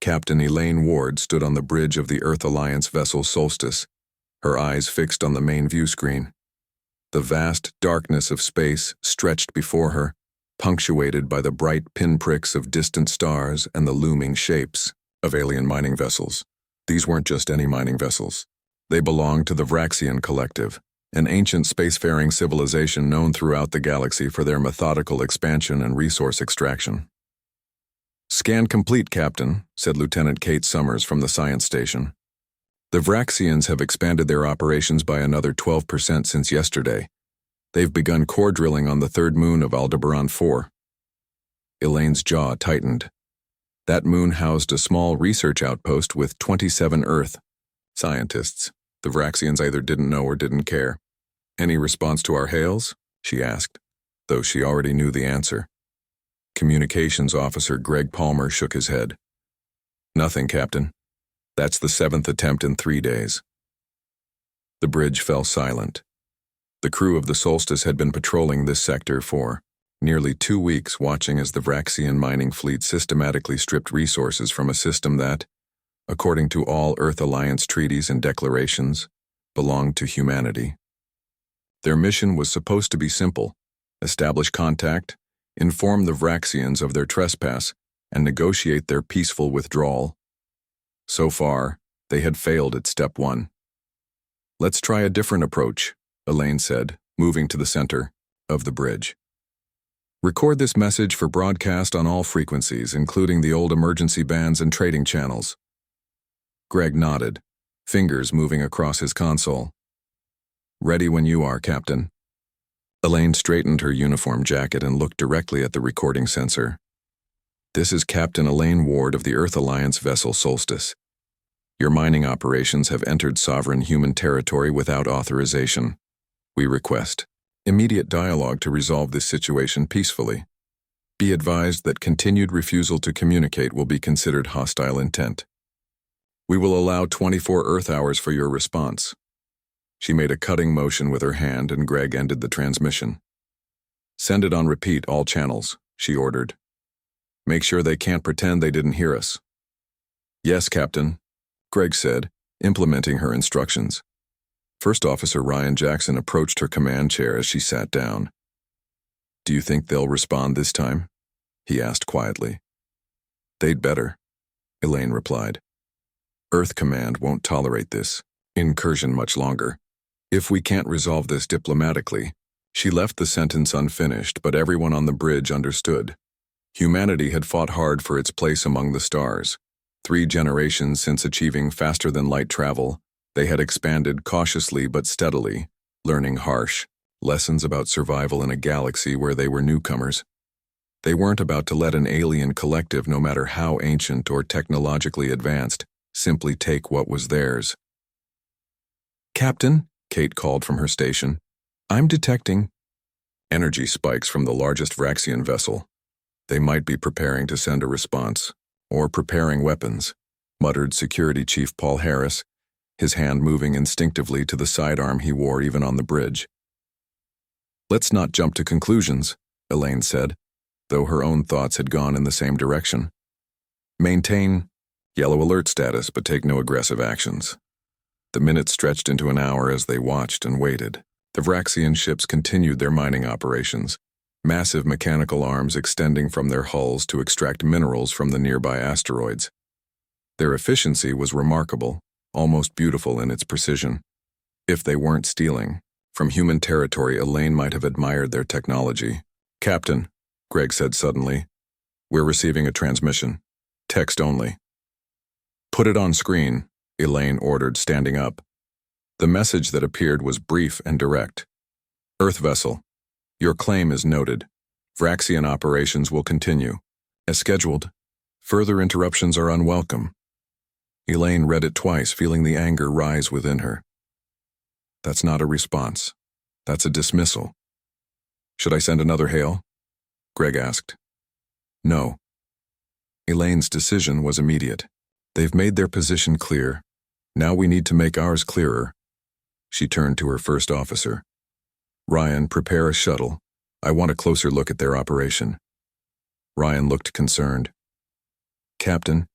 Captain Elaine Ward stood on the bridge of the Earth Alliance vessel Solstice, her eyes fixed on the main view screen. The vast darkness of space stretched before her, punctuated by the bright pinpricks of distant stars and the looming shapes of alien mining vessels. These weren't just any mining vessels. They belonged to the Vraxian Collective, an ancient spacefaring civilization known throughout the galaxy for their methodical expansion and resource extraction. "Scan complete, Captain," said Lieutenant Kate Summers from the science station. "The Vraxians have expanded their operations by another 12% since yesterday. They've begun core drilling on the third moon of Aldebaran 4. Elaine's jaw tightened. That moon housed a small research outpost with 27 Earth scientists. The Vraxians either didn't know or didn't care. "Any response to our hails?" she asked, though she already knew the answer. Communications Officer Greg Palmer shook his head. "Nothing, Captain. That's the 7th attempt in 3 days." The bridge fell silent. The crew of the Solstice had been patrolling this sector for nearly 2 weeks, watching as the Vraxian mining fleet systematically stripped resources from a system that, according to all Earth Alliance treaties and declarations, belonged to humanity. Their mission was supposed to be simple: establish contact, inform the Vraxians of their trespass, and negotiate their peaceful withdrawal. So far, they had failed at step 1. "Let's try a different approach," Elaine said, moving to the center of the bridge. "Record this message for broadcast on all frequencies, including the old emergency bands and trading channels." Greg nodded, fingers moving across his console. "Ready when you are, Captain." Elaine straightened her uniform jacket and looked directly at the recording sensor. "This is Captain Elaine Ward of the Earth Alliance vessel Solstice. Your mining operations have entered sovereign human territory without authorization. We request immediate dialogue to resolve this situation peacefully. Be advised that continued refusal to communicate will be considered hostile intent. We will allow 24 Earth hours for your response." She made a cutting motion with her hand, and Greg ended the transmission. "Send it on repeat, all channels," she ordered. "Make sure they can't pretend they didn't hear us." "Yes, Captain," Greg said, implementing her instructions. First Officer Ryan Jackson approached her command chair as she sat down. "Do you think they'll respond this time?" he asked quietly. "They'd better," Elaine replied. "Earth Command won't tolerate this incursion much longer. If we can't resolve this diplomatically—" She left the sentence unfinished, but everyone on the bridge understood. Humanity had fought hard for its place among the stars. 3 generations since achieving faster-than-light travel, they had expanded cautiously but steadily, learning harsh lessons about survival in a galaxy where they were newcomers. They weren't about to let an alien collective, no matter how ancient or technologically advanced, simply take what was theirs. "Captain," Kate called from her station, "I'm detecting energy spikes from the largest Vraxian vessel. They might be preparing to send a response, or preparing weapons," muttered Security Chief Paul Harris, his hand moving instinctively to the sidearm he wore even on the bridge. "Let's not jump to conclusions," Elaine said, though her own thoughts had gone in the same direction. "Maintain yellow alert status, but take no aggressive actions." The minutes stretched into an hour as they watched and waited. The Vraxian ships continued their mining operations, massive mechanical arms extending from their hulls to extract minerals from the nearby asteroids. Their efficiency was remarkable, almost beautiful in its precision. If they weren't stealing from human territory, Elaine might have admired their technology. "Captain," Greg said suddenly, "we're receiving a transmission. Text only." "Put it on screen," Elaine ordered, standing up. The message that appeared was brief and direct. "Earth vessel, your claim is noted. Vraxian operations will continue as scheduled. Further interruptions are unwelcome." Elaine read it twice, feeling the anger rise within her. "That's not a response. That's a dismissal." "Should I send another hail?" Greg asked. "No." Elaine's decision was immediate. "They've made their position clear. Now we need to make ours clearer." She turned to her first officer. "Ryan, prepare a shuttle. I want a closer look at their operation." Ryan looked concerned. "Captain,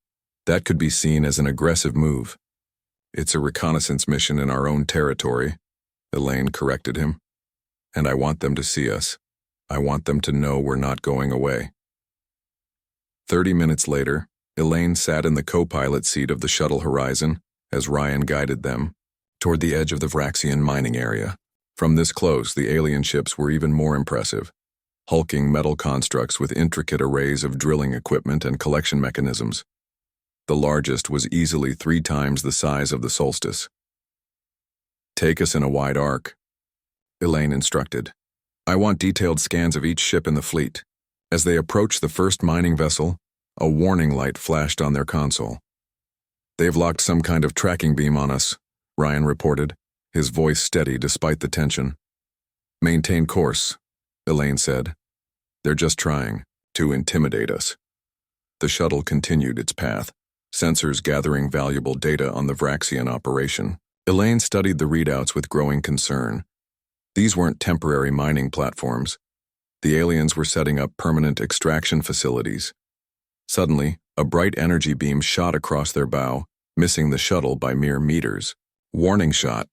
That could be seen as an aggressive move. It's a reconnaissance mission in our own territory, Elaine corrected him. And I want them to see us. I want them to know we're not going away. 30 minutes later, Elaine sat in the co-pilot seat of the shuttle Horizon as Ryan guided them toward the edge of the Vraxian mining area. From this close, the alien ships were even more impressive. Hulking metal constructs with intricate arrays of drilling equipment and collection mechanisms. The largest was easily 3 times the size of the Solstice. Take us in a wide arc, Elaine instructed. I want detailed scans of each ship in the fleet. As they approached the first mining vessel, a warning light flashed on their console. They've locked some kind of tracking beam on us, Ryan reported, his voice steady despite the tension. Maintain course, Elaine said. They're just trying to intimidate us. The shuttle continued its path, sensors gathering valuable data on the Vraxian operation. Elaine studied the readouts with growing concern. These weren't temporary mining platforms. The aliens were setting up permanent extraction facilities. Suddenly, a bright energy beam shot across their bow, missing the shuttle by mere meters. Warning shot,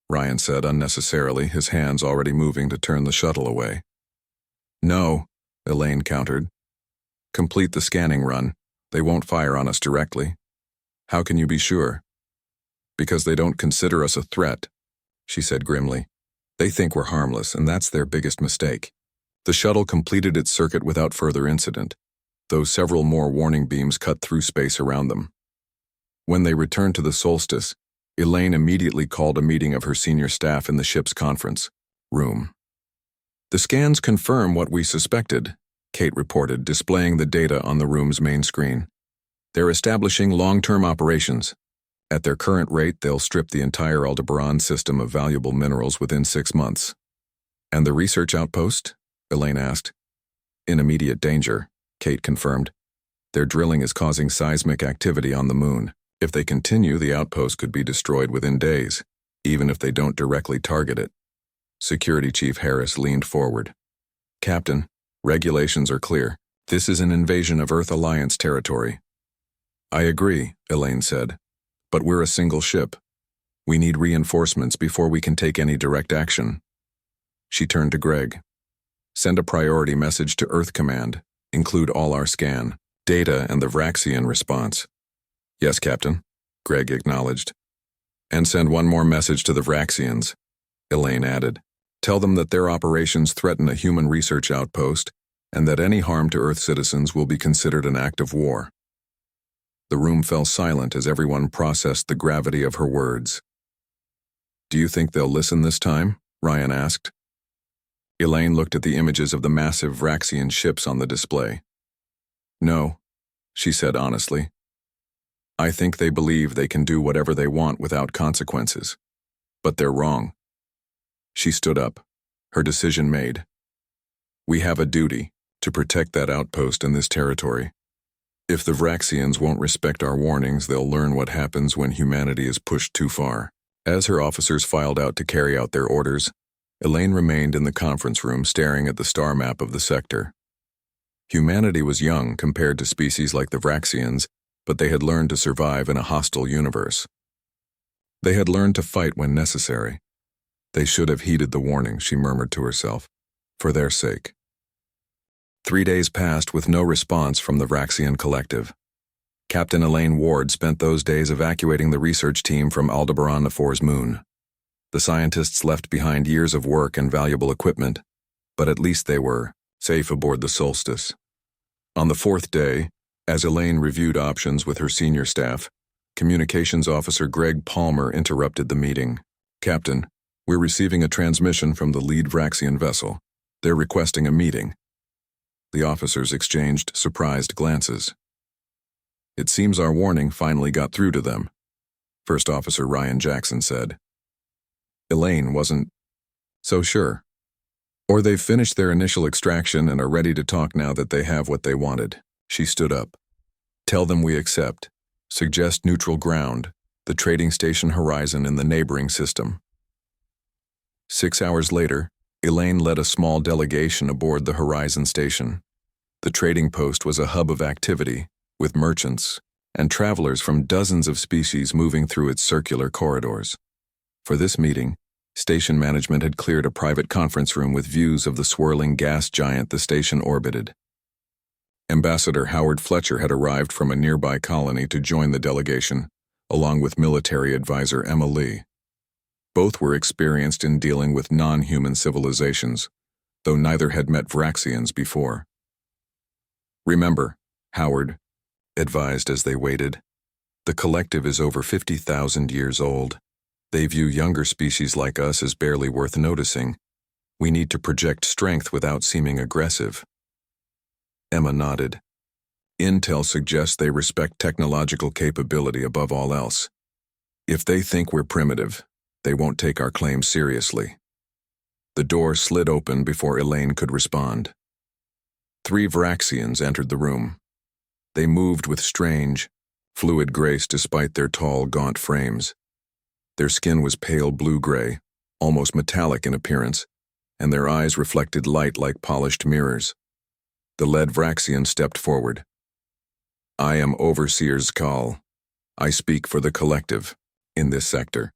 Ryan said unnecessarily, his hands already moving to turn the shuttle away. No, Elaine countered. Complete the scanning run. They won't fire on us directly. How can you be sure? Because they don't consider us a threat, she said grimly. They think we're harmless, and that's their biggest mistake. The shuttle completed its circuit without further incident, though several more warning beams cut through space around them. When they returned to the Solstice, Elaine immediately called a meeting of her senior staff in the ship's conference room. The scans confirm what we suspected, Kate reported, displaying the data on the room's main screen. They're establishing long-term operations. At their current rate, they'll strip the entire Aldebaran system of valuable minerals within 6 months. And the research outpost? Elaine asked. In immediate danger, Kate confirmed. Their drilling is causing seismic activity on the moon. If they continue, the outpost could be destroyed within days, even if they don't directly target it. Security Chief Harris leaned forward. Captain, regulations are clear. This is an invasion of Earth Alliance territory. I agree, Elaine said. But we're a single ship. We need reinforcements before we can take any direct action. She turned to Greg. Send a priority message to Earth Command. Include all our scan, data, and the Vraxian response. Yes, Captain, Greg acknowledged. And send one more message to the Vraxians, Elaine added. Tell them that their operations threaten a human research outpost and that any harm to Earth citizens will be considered an act of war. The room fell silent as everyone processed the gravity of her words. Do you think they'll listen this time? Ryan asked. Elaine looked at the images of the massive Vraxian ships on the display. No, she said honestly. I think they believe they can do whatever they want without consequences. But they're wrong. She stood up, her decision made. We have a duty to protect that outpost in this territory. If the Vraxians won't respect our warnings, they'll learn what happens when humanity is pushed too far. As her officers filed out to carry out their orders, Elaine remained in the conference room staring at the star map of the sector. Humanity was young compared to species like the Vraxians, but they had learned to survive in a hostile universe. They had learned to fight when necessary. They should have heeded the warning, she murmured to herself, for their sake. 3 days passed with no response from the Vraxian collective. Captain Elaine Ward spent those days evacuating the research team from Aldebaran IV's moon. The scientists left behind years of work and valuable equipment, but at least they were safe aboard the Solstice. On the 4th day, as Elaine reviewed options with her senior staff, Communications Officer Greg Palmer interrupted the meeting. Captain, we're receiving a transmission from the lead Vraxian vessel. They're requesting a meeting. The officers exchanged surprised glances. It seems our warning finally got through to them, First Officer Ryan Jackson said. Elaine wasn't so sure. Or they've finished their initial extraction and are ready to talk now that they have what they wanted. She stood up. Tell them we accept. Suggest neutral ground, the trading station Horizon in the neighboring system. 6 hours later, Elaine led a small delegation aboard the Horizon station. The trading post was a hub of activity, with merchants, and travelers from dozens of species moving through its circular corridors. For this meeting, station management had cleared a private conference room with views of the swirling gas giant the station orbited. Ambassador Howard Fletcher had arrived from a nearby colony to join the delegation, along with military advisor Emma Lee. Both were experienced in dealing with non-human civilizations, though neither had met Vraxians before. "Remember," Howard advised as they waited, "the collective is over 50,000 years old. They view younger species like us as barely worth noticing. We need to project strength without seeming aggressive." Emma nodded. "Intel suggests they respect technological capability above all else. If they think we're primitive, they won't take our claims seriously." The door slid open before Elaine could respond. 3 Vraxians entered the room. They moved with strange, fluid grace despite their tall, gaunt frames. Their skin was pale blue-gray, almost metallic in appearance, and their eyes reflected light like polished mirrors. The lead Vraxian stepped forward. "I am Overseer Skal. I speak for the collective in this sector."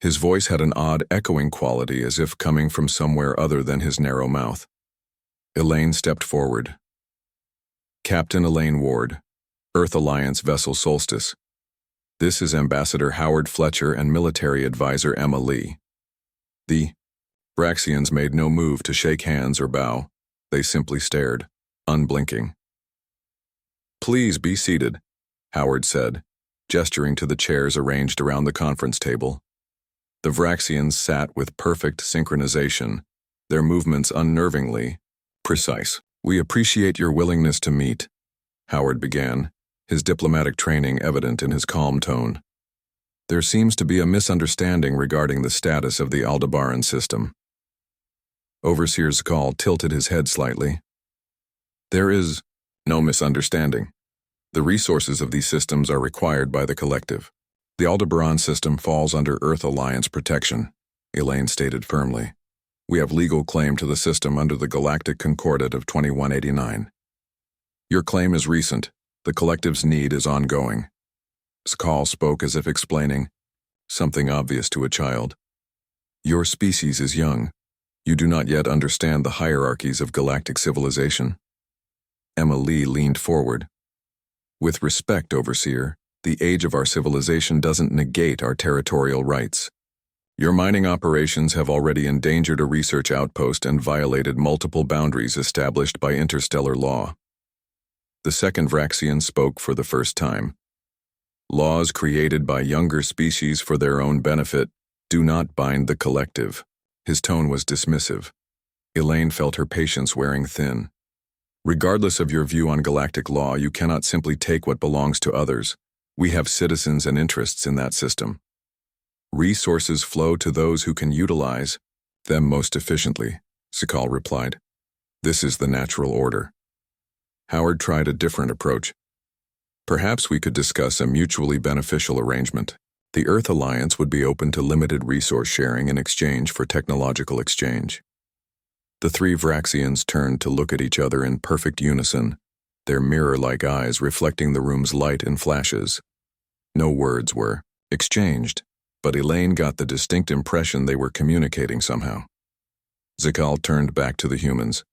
His voice had an odd echoing quality as if coming from somewhere other than his narrow mouth. Elaine stepped forward. "Captain Elaine Ward, Earth Alliance Vessel Solstice. This is Ambassador Howard Fletcher and military advisor Emma Lee." The Vraxians made no move to shake hands or bow. They simply stared, unblinking. "Please be seated," Howard said, gesturing to the chairs arranged around the conference table. The Vraxians sat with perfect synchronization, their movements unnervingly precise. "We appreciate your willingness to meet," Howard began, his diplomatic training evident in his calm tone. "There seems to be a misunderstanding regarding the status of the Aldebaran system." Overseer Skal tilted his head slightly. "There is no misunderstanding. The resources of these systems are required by the collective. The Aldebaran system falls under Earth Alliance protection," Elaine stated firmly. "We have legal claim to the system under the Galactic Concordat of 2189. Your claim is recent. The collective's need is ongoing." Skal spoke as if explaining something obvious to a child. "Your species is young. You do not yet understand the hierarchies of galactic civilization." Emma Lee leaned forward. "With respect, Overseer, the age of our civilization doesn't negate our territorial rights. Your mining operations have already endangered a research outpost and violated multiple boundaries established by interstellar law." The second Vraxian spoke for the first time. "Laws created by younger species for their own benefit do not bind the collective." His tone was dismissive. Elaine felt her patience wearing thin. "Regardless of your view on galactic law, you cannot simply take what belongs to others. We have citizens and interests in that system. Resources flow to those who can utilize them most efficiently," Skal replied. "This is the natural order." Howard tried a different approach. "Perhaps we could discuss a mutually beneficial arrangement. The Earth Alliance would be open to limited resource sharing in exchange for technological exchange." The 3 Vraxians turned to look at each other in perfect unison, their mirror-like eyes reflecting the room's light in flashes. No words were exchanged, but Elaine got the distinct impression they were communicating somehow. Skal turned back to the humans.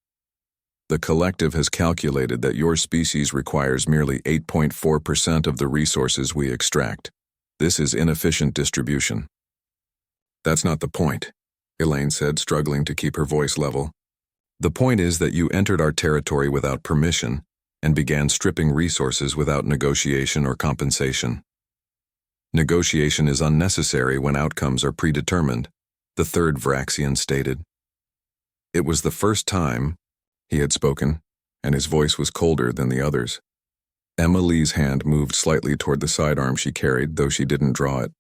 "The collective has calculated that your species requires merely 8.4% of the resources we extract. This is inefficient distribution." "That's not the point," Elaine said, struggling to keep her voice level. "The point is that you entered our territory without permission and began stripping resources without negotiation or compensation. Negotiation is unnecessary when outcomes are predetermined," the third Vraxian stated. It was the first time he had spoken, and his voice was colder than the others. Emma Lee's hand moved slightly toward the sidearm she carried, though she didn't draw it.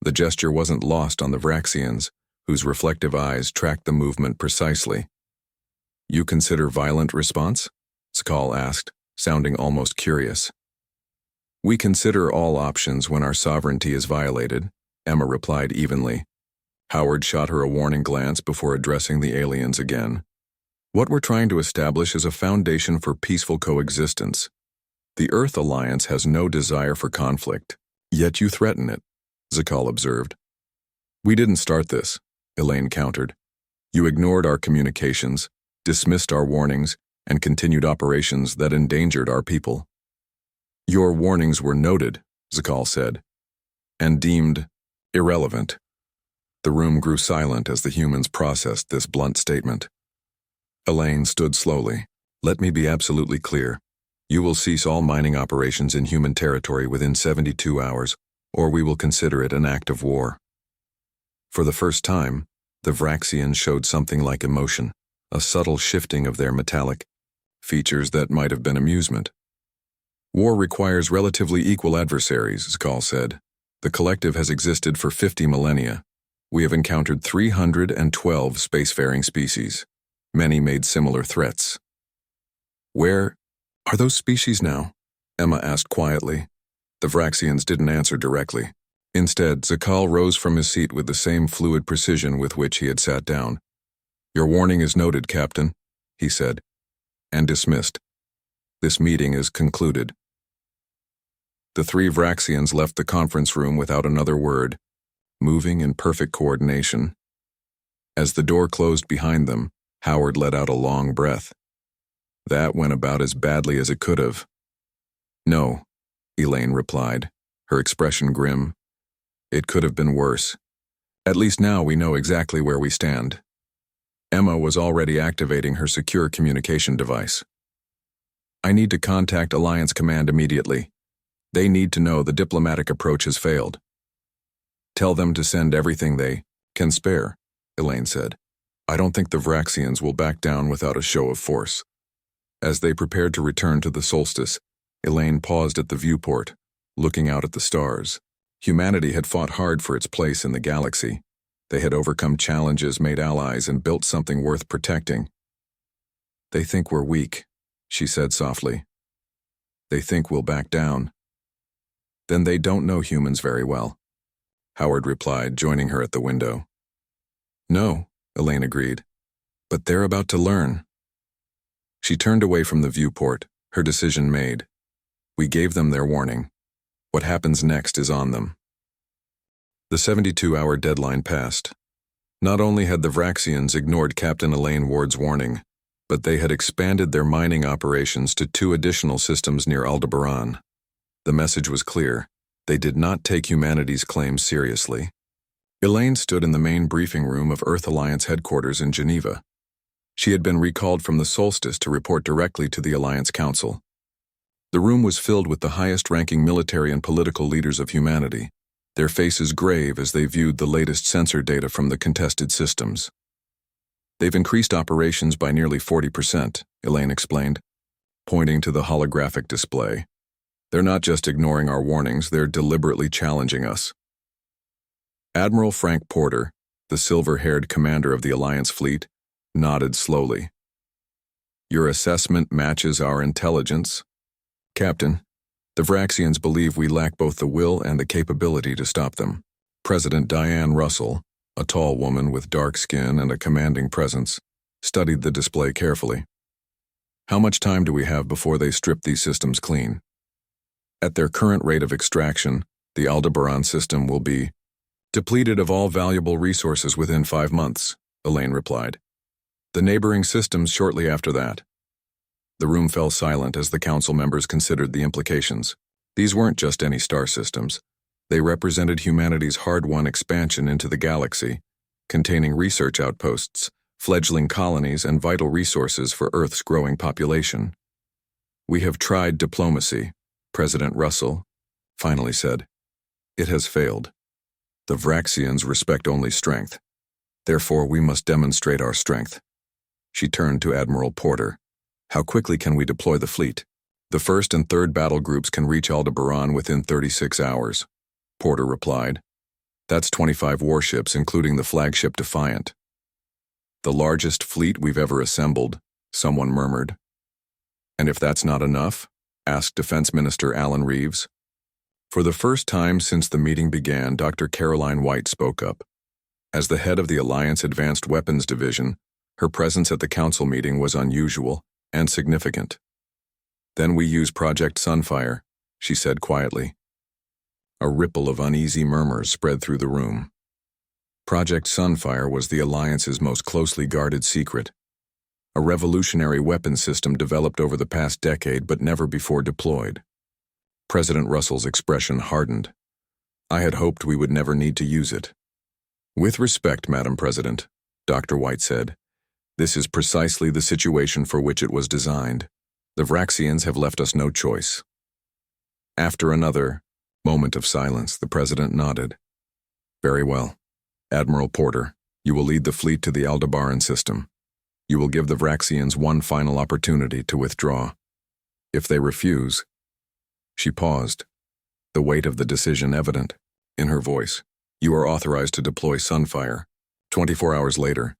The gesture wasn't lost on the Vraxians, whose reflective eyes tracked the movement precisely. "You consider violent response?" Skal asked, sounding almost curious. "We consider all options when our sovereignty is violated," Emma replied evenly. Howard shot her a warning glance before addressing the aliens again. "What we're trying to establish is a foundation for peaceful coexistence. The Earth Alliance has no desire for conflict, yet you threaten it, Zakal observed. We didn't start this, Elaine countered. You ignored our communications, dismissed our warnings, and continued operations that endangered our people. Your warnings were noted, Zakal said, and deemed irrelevant. The room grew silent as the humans processed this blunt statement. Elaine stood slowly. Let me be absolutely clear. You will cease all mining operations in human territory within 72 hours, or we will consider it an act of war. For the first time, the Vraxians showed something like emotion, a subtle shifting of their metallic features that might have been amusement. War requires relatively equal adversaries, Zakal said. The collective has existed for 50 millennia. We have encountered 312 spacefaring species. Many made similar threats. Where are those species now? Emma asked quietly. The Vraxians didn't answer directly. Instead, Zakal rose from his seat with the same fluid precision with which he had sat down. Your warning is noted, Captain, he said, and dismissed. This meeting is concluded. The three Vraxians left the conference room without another word, moving in perfect coordination. As the door closed behind them, Howard let out a long breath. That went about as badly as it could have. No, Elaine replied, her expression grim. It could have been worse. At least now we know exactly where we stand. Emma was already activating her secure communication device. I need to contact Alliance Command immediately. They need to know the diplomatic approach has failed. Tell them to send everything they can spare, Elaine said. I don't think the Vraxians will back down without a show of force. As they prepared to return to the solstice, Elaine paused at the viewport, looking out at the stars. Humanity had fought hard for its place in the galaxy. They had overcome challenges, made allies, and built something worth protecting. They think we're weak, she said softly. They think we'll back down. Then they don't know humans very well, Howard replied, joining her at the window. No, Elaine agreed, but they're about to learn. She turned away from the viewport, her decision made. We gave them their warning. What happens next is on them. The 72-hour deadline passed. Not only had the Vraxians ignored Captain Elaine Ward's warning, but they had expanded their mining operations to 2 additional systems near Aldebaran. The message was clear. They did not take humanity's claims seriously. Elaine stood in the main briefing room of Earth Alliance headquarters in Geneva. She had been recalled from the solstice to report directly to the Alliance Council. The room was filled with the highest-ranking military and political leaders of humanity, their faces grave as they viewed the latest sensor data from the contested systems. They've increased operations by nearly 40%, Elaine explained, pointing to the holographic display. They're not just ignoring our warnings, they're deliberately challenging us. Admiral Frank Porter, the silver-haired commander of the Alliance fleet, nodded slowly. Your assessment matches our intelligence. Captain, the Vraxians believe we lack both the will and the capability to stop them. President Diane Russell, a tall woman with dark skin and a commanding presence, studied the display carefully. How much time do we have before they strip these systems clean? At their current rate of extraction, the Aldebaran system will be depleted of all valuable resources within 5 months, Elaine replied. The neighboring systems shortly after that. The room fell silent as the council members considered the implications. These weren't just any star systems. They represented humanity's hard-won expansion into the galaxy, containing research outposts, fledgling colonies, and vital resources for Earth's growing population. We have tried diplomacy, President Russell finally said. It has failed. The Vraxians respect only strength. Therefore, we must demonstrate our strength. She turned to Admiral Porter. How quickly can we deploy the fleet? The 1st and 3rd battle groups can reach Aldebaran within 36 hours, Porter replied. That's 25 warships, including the flagship Defiant. The largest fleet we've ever assembled, someone murmured. And if that's not enough? Asked Defense Minister Alan Reeves. For the first time since the meeting began, Dr. Caroline White spoke up. As the head of the Alliance Advanced Weapons Division, her presence at the council meeting was unusual and significant. Then we use Project Sunfire, she said quietly. A ripple of uneasy murmurs spread through the room. Project Sunfire was the Alliance's most closely guarded secret, a revolutionary weapon system developed over the past decade but never before deployed. President Russell's expression hardened. I had hoped we would never need to use it. With respect, Madam President, Dr. White said, this is precisely the situation for which it was designed. The Vraxians have left us no choice. After another moment of silence, the President nodded. Very well. Admiral Porter, you will lead the fleet to the Aldebaran system. You will give the Vraxians one final opportunity to withdraw. If they refuse... She paused, the weight of the decision evident in her voice. You are authorized to deploy Sunfire. 24 hours later,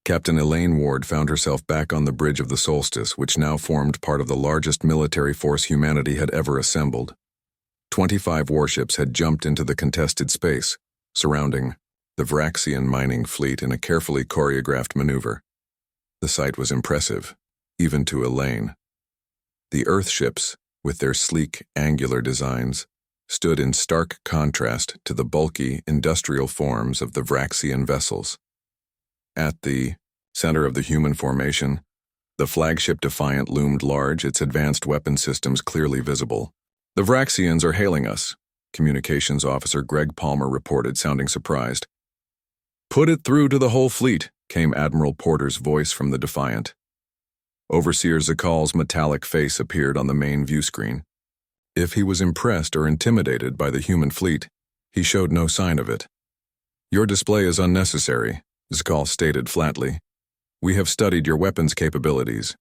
Captain Elaine Ward found herself back on the bridge of the Solstice, which now formed part of the largest military force humanity had ever assembled. 25 warships had jumped into the contested space, surrounding the Vraxian mining fleet in a carefully choreographed maneuver. The sight was impressive, even to Elaine. The Earth ships, with their sleek, angular designs, stood in stark contrast to the bulky, industrial forms of the Vraxian vessels. At the center of the human formation, the flagship Defiant loomed large, its advanced weapon systems clearly visible. The Vraxians are hailing us, Communications Officer Greg Palmer reported, sounding surprised. Put it through to the whole fleet, came Admiral Porter's voice from the Defiant. Overseer Zakal's metallic face appeared on the main view screen. If he was impressed or intimidated by the human fleet, he showed no sign of it. Your display is unnecessary, Zakal stated flatly. We have studied your weapons capabilities.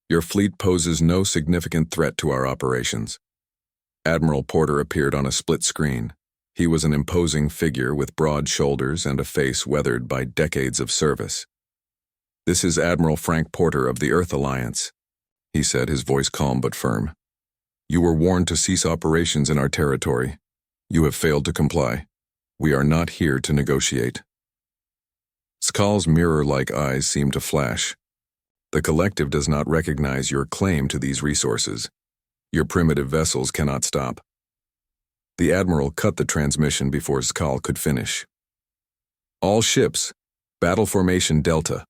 Your fleet poses no significant threat to our operations. Admiral Porter appeared on a split screen. He was an imposing figure with broad shoulders and a face weathered by decades of service. This is Admiral Frank Porter of the Earth Alliance, he said, his voice calm but firm. You were warned to cease operations in our territory. You have failed to comply. We are not here to negotiate. Skal's mirror-like eyes seemed to flash. The collective does not recognize your claim to these resources. Your primitive vessels cannot stop. The Admiral cut the transmission before Skal could finish. All ships, battle formation Delta,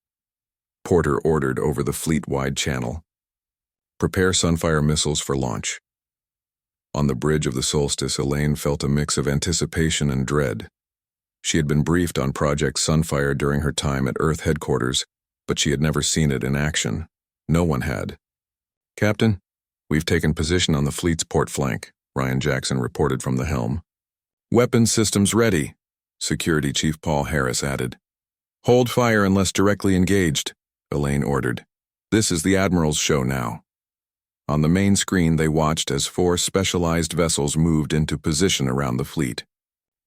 Porter ordered over the fleet-wide channel. Prepare Sunfire missiles for launch. On the bridge of the Solstice, Elaine felt a mix of anticipation and dread. She had been briefed on Project Sunfire during her time at Earth headquarters, but she had never seen it in action. No one had. Captain, we've taken position on the fleet's port flank, Ryan Jackson reported from the helm. Weapons systems ready, Security Chief Paul Harris added. Hold fire unless directly engaged, Elaine ordered. This is the Admiral's show now. On the main screen, they watched as 4 specialized vessels moved into position around the fleet.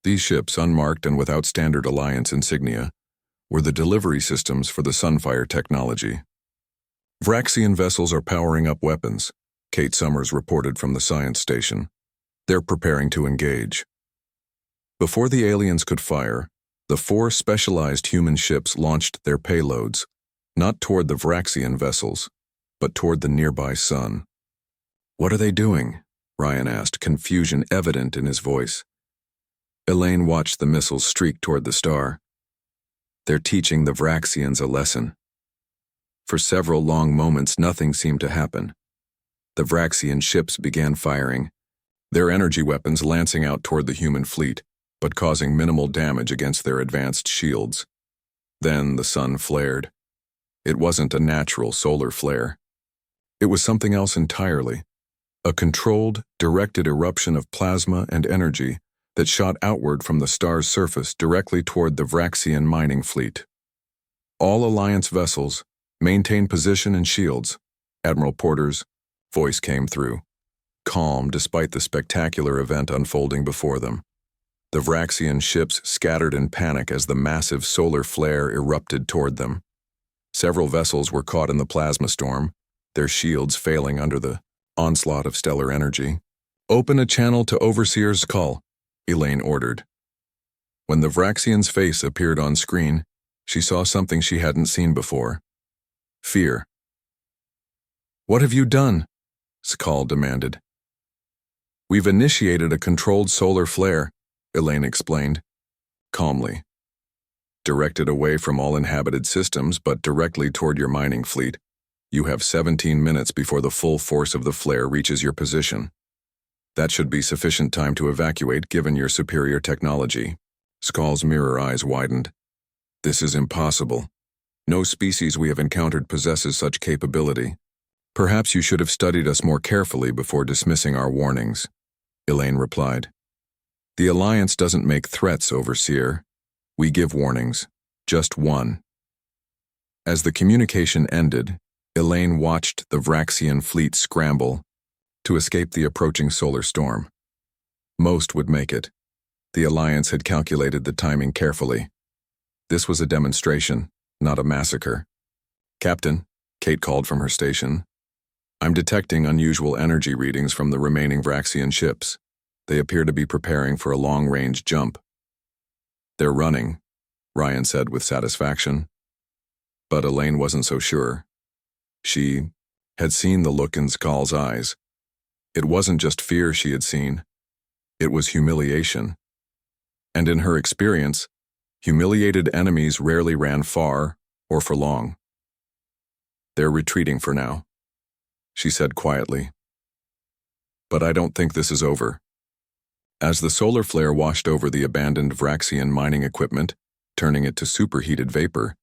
These ships, unmarked and without standard Alliance insignia, were the delivery systems for the Sunfire technology. Vraxian vessels are powering up weapons, Kate Summers reported from the science station. They're preparing to engage. Before the aliens could fire, the 4 specialized human ships launched their payloads, not toward the Vraxian vessels, but toward the nearby sun. What are they doing? Ryan asked, confusion evident in his voice. Elaine watched the missiles streak toward the star. They're teaching the Vraxians a lesson. For several long moments, nothing seemed to happen. The Vraxian ships began firing, their energy weapons lancing out toward the human fleet, but causing minimal damage against their advanced shields. Then the sun flared. It wasn't a natural solar flare. It was something else entirely. A controlled, directed eruption of plasma and energy that shot outward from the star's surface directly toward the Vraxian mining fleet. All Alliance vessels, maintain position and shields, Admiral Porter's voice came through, calm despite the spectacular event unfolding before them. The Vraxian ships scattered in panic as the massive solar flare erupted toward them. Several vessels were caught in the plasma storm, their shields failing under the onslaught of stellar energy. Open a channel to Overseer's call, Elaine ordered. When the Vraxian's face appeared on screen, she saw something she hadn't seen before. Fear. What have you done? Skal demanded. We've initiated a controlled solar flare, Elaine explained, calmly. Directed away from all inhabited systems but directly toward your mining fleet. You have 17 minutes before the full force of the flare reaches your position. That should be sufficient time to evacuate given your superior technology. Skal's mirror eyes widened. This is impossible. No species we have encountered possesses such capability. Perhaps you should have studied us more carefully before dismissing our warnings, Elaine replied. The Alliance doesn't make threats, Overseer. We give warnings. Just one. As the communication ended, Elaine watched the Vraxian fleet scramble to escape the approaching solar storm. Most would make it. The Alliance had calculated the timing carefully. This was a demonstration, not a massacre. Captain, Kate called from her station. I'm detecting unusual energy readings from the remaining Vraxian ships. They appear to be preparing for a long-range jump. They're running, Ryan said with satisfaction. But Elaine wasn't so sure. She had seen the look in Skal's eyes. It wasn't just fear she had seen. It was humiliation. And in her experience, humiliated enemies rarely ran far or for long. They're retreating for now, she said quietly. But I don't think this is over. As the solar flare washed over the abandoned Vraxian mining equipment, turning it to superheated vapor,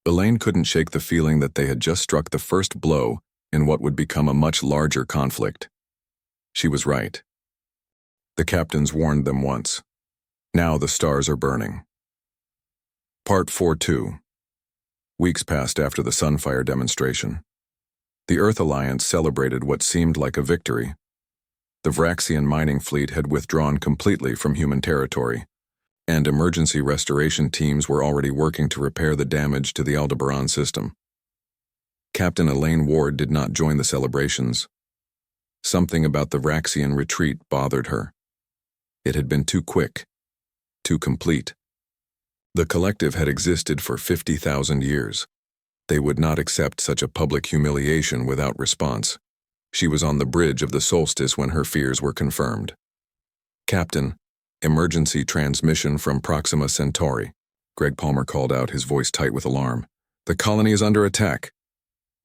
Elaine couldn't shake the feeling that they had just struck the first blow in what would become a much larger conflict. She was right. The captains warned them once. Now the stars are burning. Part 4-2. Weeks passed after the Sunfire demonstration. The Earth Alliance celebrated what seemed like a victory. The Vraxian mining fleet had withdrawn completely from human territory, and emergency restoration teams were already working to repair the damage to the Aldebaran system. Captain Elaine Ward did not join the celebrations. Something about the Vraxian retreat bothered her. It had been too quick, too complete. The collective had existed for 50,000 years. They would not accept such a public humiliation without response. She was on the bridge of the solstice when her fears were confirmed. Captain, emergency transmission from Proxima Centauri, Greg Palmer called out, his voice tight with alarm. The colony is under attack.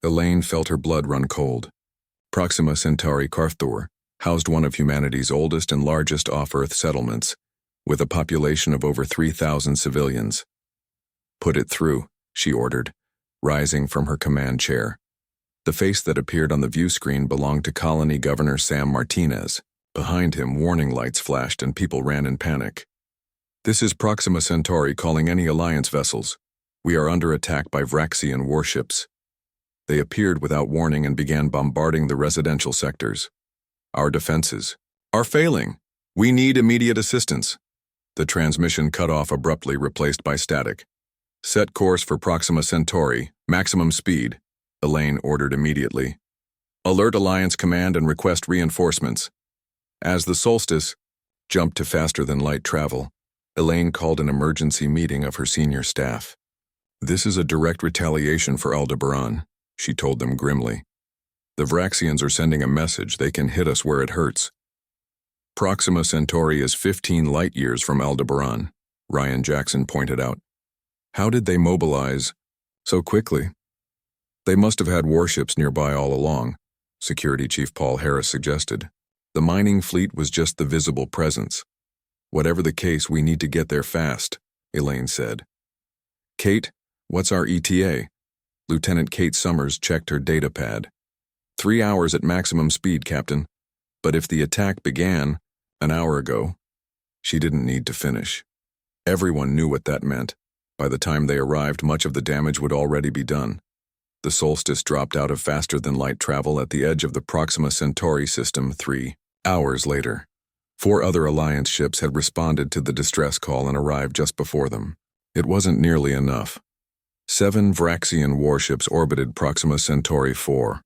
Elaine felt her blood run cold. Proxima Centauri Carthor housed one of humanity's oldest and largest off-Earth settlements, with a population of over 3,000 civilians. Put it through, she ordered, rising from her command chair. The face that appeared on the view screen belonged to Colony Governor Sam Martinez. Behind him, warning lights flashed and people ran in panic. This is Proxima Centauri calling any Alliance vessels. We are under attack by Vraxian warships. They appeared without warning and began bombarding the residential sectors. Our defenses are failing. We need immediate assistance. The transmission cut off abruptly, replaced by static. Set course for Proxima Centauri, maximum speed, Elaine ordered immediately. Alert Alliance Command and request reinforcements. As the solstice jumped to faster-than-light travel, Elaine called an emergency meeting of her senior staff. This is a direct retaliation for Aldebaran, she told them grimly. The Vraxians are sending a message. They can hit us where it hurts. Proxima Centauri is 15 light-years from Aldebaran, Ryan Jackson pointed out. How did they mobilize so quickly? They must have had warships nearby all along, Security Chief Paul Harris suggested. The mining fleet was just the visible presence. Whatever the case, we need to get there fast, Elaine said. Kate, what's our ETA? Lieutenant Kate Summers checked her data pad. 3 hours at maximum speed, Captain. But if the attack began an hour ago, she didn't need to finish. Everyone knew what that meant. By the time they arrived, much of the damage would already be done. The solstice dropped out of faster-than-light travel at the edge of the Proxima Centauri system 3 hours later. 4 other Alliance ships had responded to the distress call and arrived just before them. It wasn't nearly enough. 7 Vraxian warships orbited Proxima Centauri 4.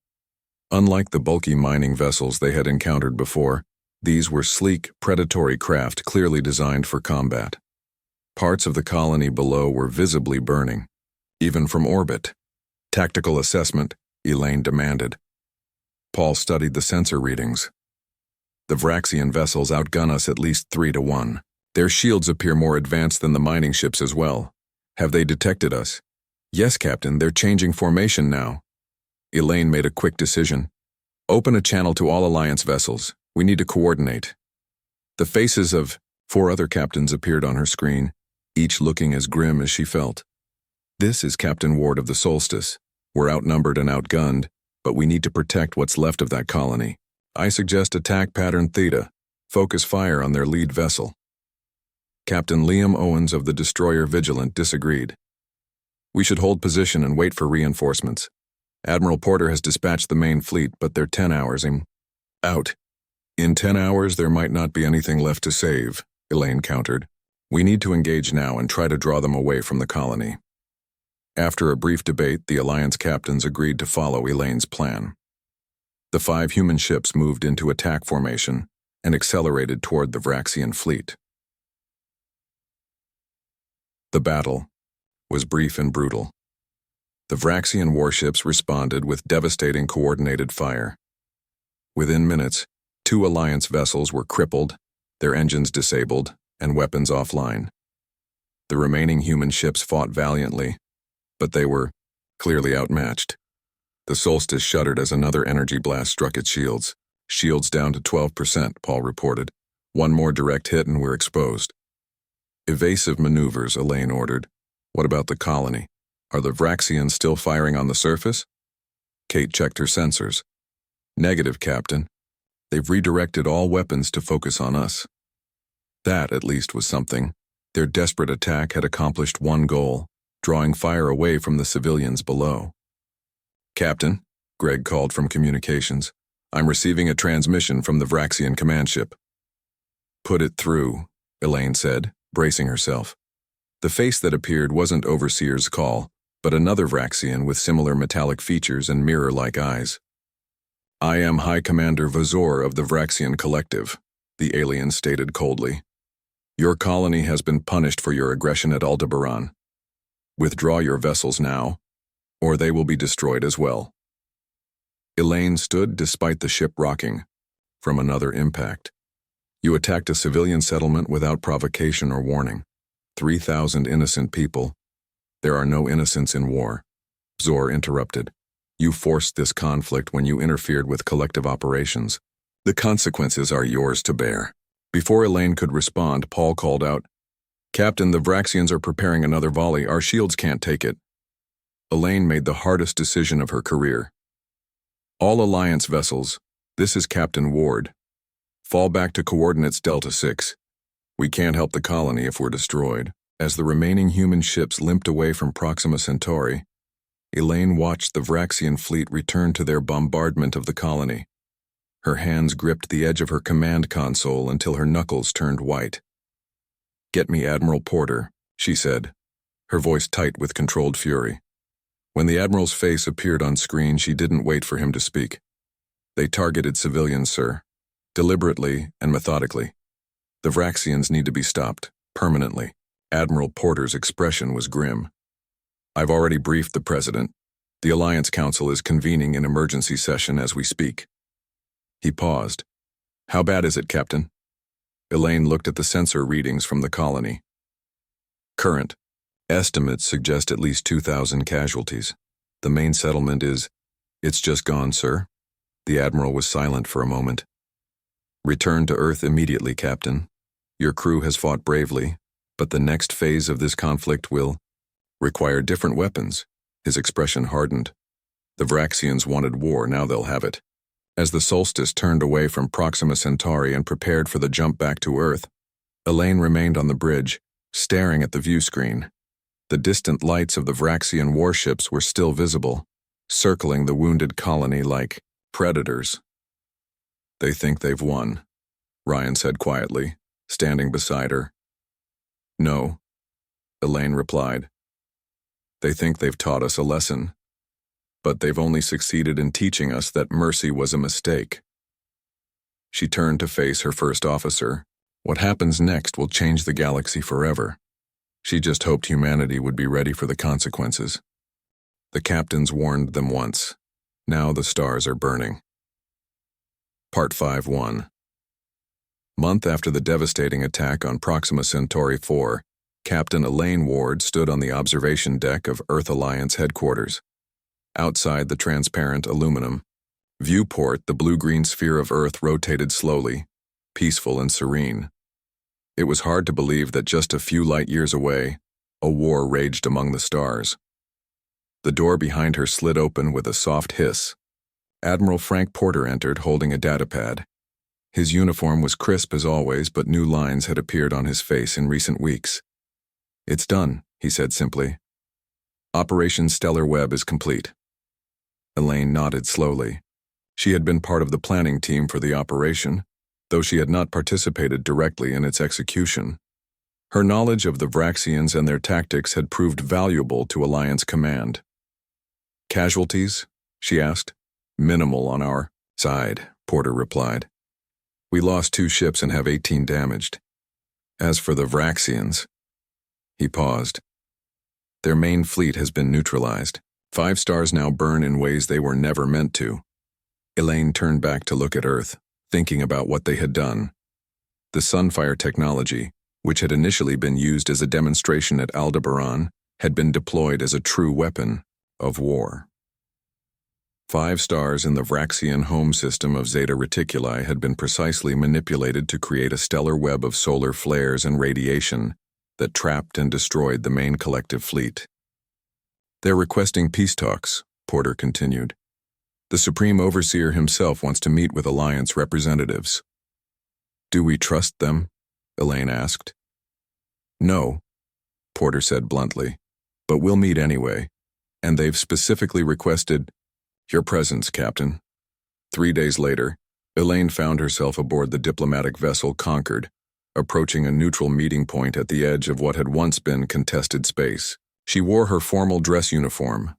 Unlike the bulky mining vessels they had encountered before, these were sleek, predatory craft clearly designed for combat. Parts of the colony below were visibly burning, even from orbit. Tactical assessment, Elaine demanded. Paul studied the sensor readings. The Vraxian vessels outgun us at least 3-1. Their shields appear more advanced than the mining ships as well. Have they detected us? Yes, Captain, they're changing formation now. Elaine made a quick decision. Open a channel to all Alliance vessels. We need to coordinate. The faces of 4 other captains appeared on her screen, each looking as grim as she felt. This is Captain Ward of the Solstice. We're outnumbered and outgunned, but we need to protect what's left of that colony. I suggest attack pattern Theta. Focus fire on their lead vessel. Captain Liam Owens of the destroyer Vigilant disagreed. We should hold position and wait for reinforcements. Admiral Porter has dispatched the main fleet, but they're 10 hours out. In 10 hours, there might not be anything left to save, Elaine countered. We need to engage now and try to draw them away from the colony. After a brief debate, the Alliance captains agreed to follow Elaine's plan. The 5 human ships moved into attack formation and accelerated toward the Vraxian fleet. The battle was brief and brutal. The Vraxian warships responded with devastating coordinated fire. Within minutes, 2 Alliance vessels were crippled, their engines disabled, and weapons offline. The remaining human ships fought valiantly, but they were clearly outmatched. The Solstice shuddered as another energy blast struck its shields. Shields down to 12%, Paul reported. One more direct hit and we're exposed. Evasive maneuvers, Elaine ordered. What about the colony? Are the Vraxians still firing on the surface? Kate checked her sensors. Negative, Captain. They've redirected all weapons to focus on us. That, at least, was something. Their desperate attack had accomplished one goal, drawing fire away from the civilians below. Captain, Greg called from communications. I'm receiving a transmission from the Vraxian command ship. Put it through, Elaine said, bracing herself. The face that appeared wasn't Overseer's call, but another Vraxian with similar metallic features and mirror-like eyes. I am High Commander Vazor of the Vraxian Collective, the alien stated coldly. Your colony has been punished for your aggression at Aldebaran. Withdraw your vessels now, or they will be destroyed as well. Elaine stood despite the ship rocking from another impact. You attacked a civilian settlement without provocation or warning. 3,000 innocent people. There are no innocents in war. Zor interrupted. You forced this conflict when you interfered with collective operations. The consequences are yours to bear. Before Elaine could respond, Paul called out, Captain, the Vraxians are preparing another volley. Our shields can't take it. Elaine made the hardest decision of her career. All Alliance vessels, this is Captain Ward. Fall back to coordinates Delta 6. We can't help the colony if we're destroyed. As the remaining human ships limped away from Proxima Centauri, Elaine watched the Vraxian fleet return to their bombardment of the colony. Her hands gripped the edge of her command console until her knuckles turned white. Get me Admiral Porter, she said, her voice tight with controlled fury. When the Admiral's face appeared on screen, she didn't wait for him to speak. They targeted civilians, sir, deliberately and methodically. The Vraxians need to be stopped, permanently. Admiral Porter's expression was grim. I've already briefed the President. The Alliance Council is convening an emergency session as we speak. He paused. How bad is it, Captain? Elaine looked at the sensor readings from the colony. Current. Estimates suggest at least 2,000 casualties. The main settlement is... It's just gone, sir. The Admiral was silent for a moment. Return to Earth immediately, Captain. Your crew has fought bravely, but the next phase of this conflict will require different weapons. His expression hardened. The Vraxians wanted war, now they'll have it. As the Solstice turned away from Proxima Centauri and prepared for the jump back to Earth, Elaine remained on the bridge, staring at the view screen. The distant lights of the Vraxian warships were still visible, circling the wounded colony like predators. They think they've won, Ryan said quietly, standing beside her. No, Elaine replied. They think they've taught us a lesson, but they've only succeeded in teaching us that mercy was a mistake. She turned to face her first officer. What happens next will change the galaxy forever. She just hoped humanity would be ready for the consequences. The captains warned them once. Now the stars are burning. Part 5-1. Month after the devastating attack on Proxima Centauri 4, Captain Elaine Ward stood on the observation deck of Earth Alliance headquarters. Outside the transparent aluminum viewport, the blue-green sphere of Earth rotated slowly, peaceful and serene. It was hard to believe that just a few light years away, a war raged among the stars. The door behind her slid open with a soft hiss. Admiral Frank Porter entered, holding a datapad. His uniform was crisp as always, but new lines had appeared on his face in recent weeks. "It's done," he said simply. "Operation Stellar Web is complete." Elaine nodded slowly. She had been part of the planning team for the operation, though she had not participated directly in its execution. Her knowledge of the Vraxians and their tactics had proved valuable to Alliance command. "Casualties?" she asked. "Minimal on our side," Porter replied. "We lost 2 ships and have 18 damaged. As for the Vraxians," he paused. "Their main fleet has been neutralized. 5 stars now burn in ways they were never meant to." Elaine turned back to look at Earth, thinking about what they had done. The Sunfire technology, which had initially been used as a demonstration at Aldebaran, had been deployed as a true weapon of war. 5 stars in the Vraxian home system of Zeta Reticuli had been precisely manipulated to create a stellar web of solar flares and radiation that trapped and destroyed the main collective fleet. "They're requesting peace talks," Porter continued. "The Supreme Overseer himself wants to meet with Alliance representatives." "Do we trust them?" Elaine asked. "No," Porter said bluntly, "but we'll meet anyway, and they've specifically requested your presence, Captain." 3 days later, Elaine found herself aboard the diplomatic vessel Concord, approaching a neutral meeting point at the edge of what had once been contested space. She wore her formal dress uniform,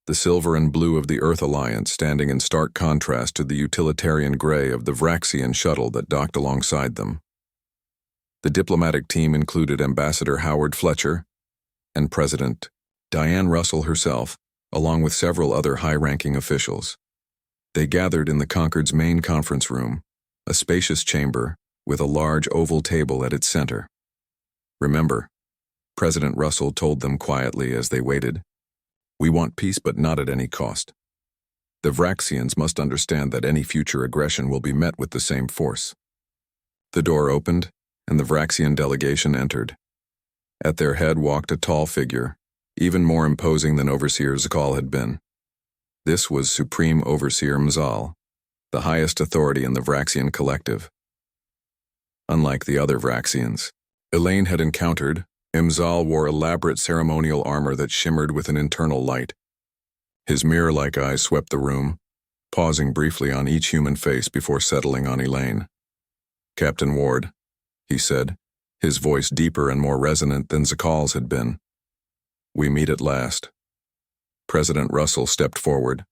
the silver and blue of the Earth Alliance standing in stark contrast to the utilitarian gray of the Vraxian shuttle that docked alongside them. The diplomatic team included Ambassador Howard Fletcher and President Diane Russell herself, along with several other high-ranking officials. They gathered in the Concord's main conference room, a spacious chamber with a large oval table at its center. "Remember," President Russell told them quietly as they waited, "we want peace but not at any cost. The Vraxians must understand that any future aggression will be met with the same force." The door opened, and the Vraxian delegation entered. At their head walked a tall figure, even more imposing than Overseer Zakal had been. This was Supreme Overseer Mzal, the highest authority in the Vraxian collective. Unlike the other Vraxians Elaine had encountered, Mzal wore elaborate ceremonial armor that shimmered with an internal light. His mirror-like eyes swept the room, pausing briefly on each human face before settling on Elaine. "Captain Ward," he said, his voice deeper and more resonant than Zakal's had been. "We meet at last." President Russell stepped forward.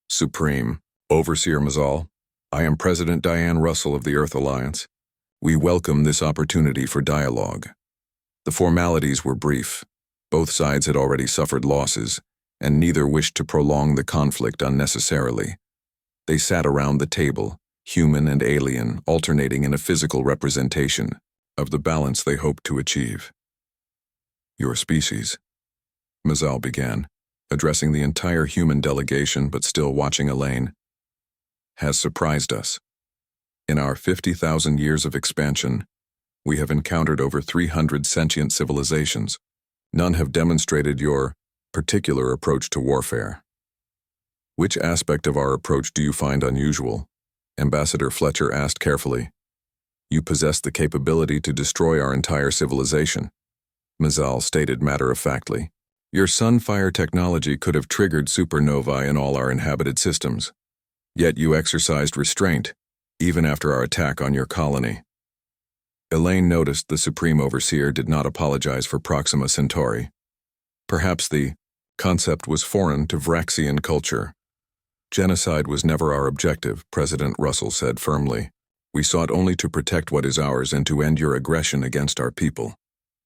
"Supreme Overseer Mzal, I am President Diane Russell of the Earth Alliance. We welcome this opportunity for dialogue." The formalities were brief. Both sides had already suffered losses, and neither wished to prolong the conflict unnecessarily. They sat around the table, human and alien, alternating in a physical representation of the balance they hoped to achieve. "Your species," Mzal began, addressing the entire human delegation but still watching Elaine, "has surprised us. In our 50,000 years of expansion, we have encountered over 300 sentient civilizations. None have demonstrated your particular approach to warfare. Which aspect of our approach do you find unusual?" Ambassador Fletcher asked carefully. "You possess the capability to destroy our entire civilization," Mzal stated matter-of-factly. "Your Sunfire technology could have triggered supernovae in all our inhabited systems. Yet you exercised restraint, even after our attack on your colony." Elaine noticed the Supreme Overseer did not apologize for Proxima Centauri. Perhaps the concept was foreign to Vraxian culture. "Genocide was never our objective," President Russell said firmly. "We sought only to protect what is ours and to end your aggression against our people."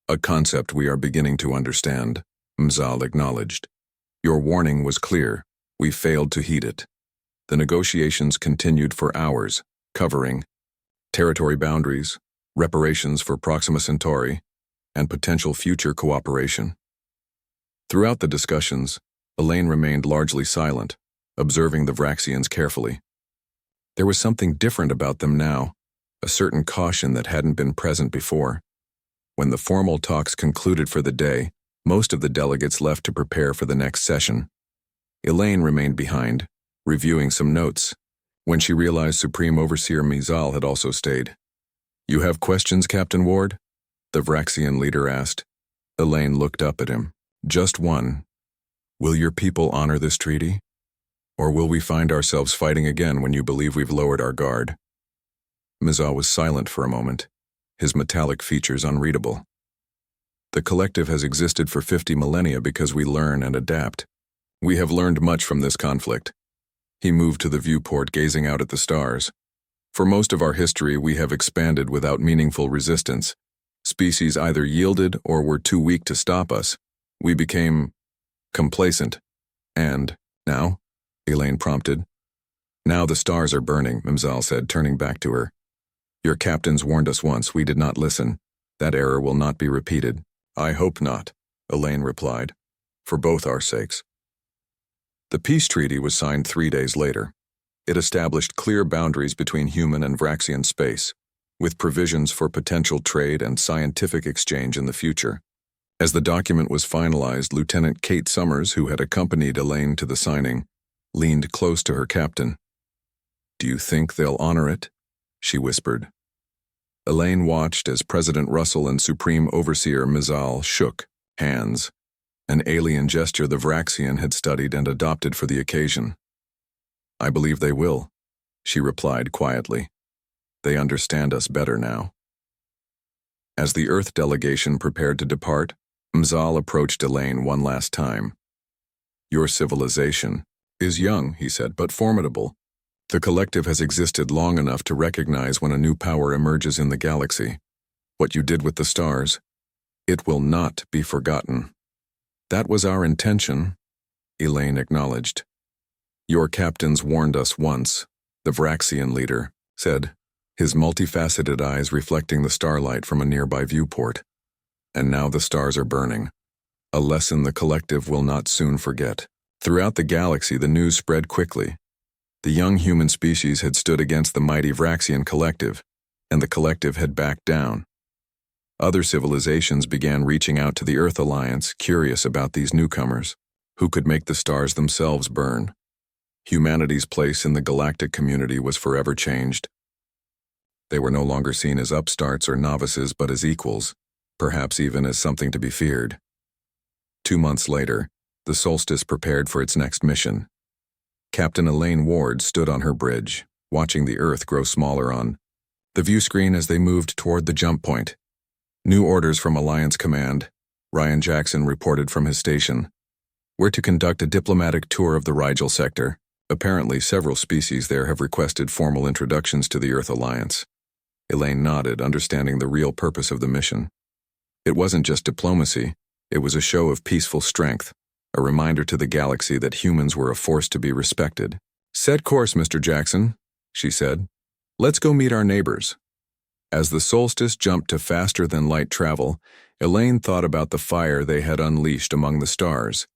"A concept we are beginning to understand," Mzal acknowledged. "Your warning was clear. We failed to heed it." The negotiations continued for hours, covering territory boundaries, reparations for Proxima Centauri, and potential future cooperation. Throughout the discussions, Elaine remained largely silent, observing the Vraxians carefully. There was something different about them now, a certain caution that hadn't been present before. When the formal talks concluded for the day, most of the delegates left to prepare for the next session. Elaine remained behind, reviewing some notes, when she realized Supreme Overseer Mizal had also stayed. "You have questions, Captain Ward?" the Vraxian leader asked. Elaine looked up at him. "Just one. Will your people honor this treaty? Or will we find ourselves fighting again when you believe we've lowered our guard?" Mizal was silent for a moment, his metallic features unreadable. "The collective has existed for 50 millennia because we learn and adapt. We have learned much from this conflict." He moved to the viewport, gazing out at the stars. "For most of our history, we have expanded without meaningful resistance. Species either yielded or were too weak to stop us. We became complacent. And now?" Elaine prompted. "Now the stars are burning," Mimzal said, turning back to her. "Your captains warned us once. We did not listen. That error will not be repeated." "I hope not," Elaine replied, "for both our sakes." The peace treaty was signed 3 days later. It established clear boundaries between human and Vraxian space, with provisions for potential trade and scientific exchange in the future. As the document was finalized, Lieutenant Kate Summers, who had accompanied Elaine to the signing, leaned close to her captain. "Do you think they'll honor it?" she whispered. Elaine watched as President Russell and Supreme Overseer Mizal shook hands, an alien gesture the Vraxian had studied and adopted for the occasion. "I believe they will," she replied quietly. "They understand us better now." As the Earth delegation prepared to depart, Mzal approached Elaine one last time. "Your civilization is young," he said, "but formidable. The collective has existed long enough to recognize when a new power emerges in the galaxy. What you did with the stars, it will not be forgotten." "That was our intention," Elaine acknowledged. "Your captains warned us once," the Vraxian leader said, his multifaceted eyes reflecting the starlight from a nearby viewport. "And now the stars are burning. A lesson the collective will not soon forget." Throughout the galaxy, the news spread quickly. The young human species had stood against the mighty Vraxian collective, and the collective had backed down. Other civilizations began reaching out to the Earth Alliance, curious about these newcomers, who could make the stars themselves burn. Humanity's place in the galactic community was forever changed. They were no longer seen as upstarts or novices, but as equals, perhaps even as something to be feared. 2 months later, the Solstice prepared for its next mission. Captain Elaine Ward stood on her bridge, watching the Earth grow smaller on the view screen as they moved toward the jump point. New orders from Alliance Command, Ryan Jackson reported from his station. "We're to conduct a diplomatic tour of the Rigel sector. Apparently, several species there have requested formal introductions to the Earth Alliance." Elaine nodded, understanding the real purpose of the mission. It wasn't just diplomacy, it was a show of peaceful strength, a reminder to the galaxy that humans were a force to be respected. "Set course, Mr. Jackson," she said. "Let's go meet our neighbors." As the Solstice jumped to faster-than-light travel, Elaine thought about the fire they had unleashed among the stars.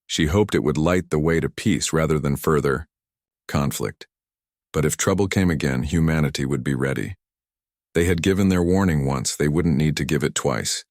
She hoped it would light the way to peace rather than further conflict. But if trouble came again, humanity would be ready. They had given their warning once, they wouldn't need to give it twice.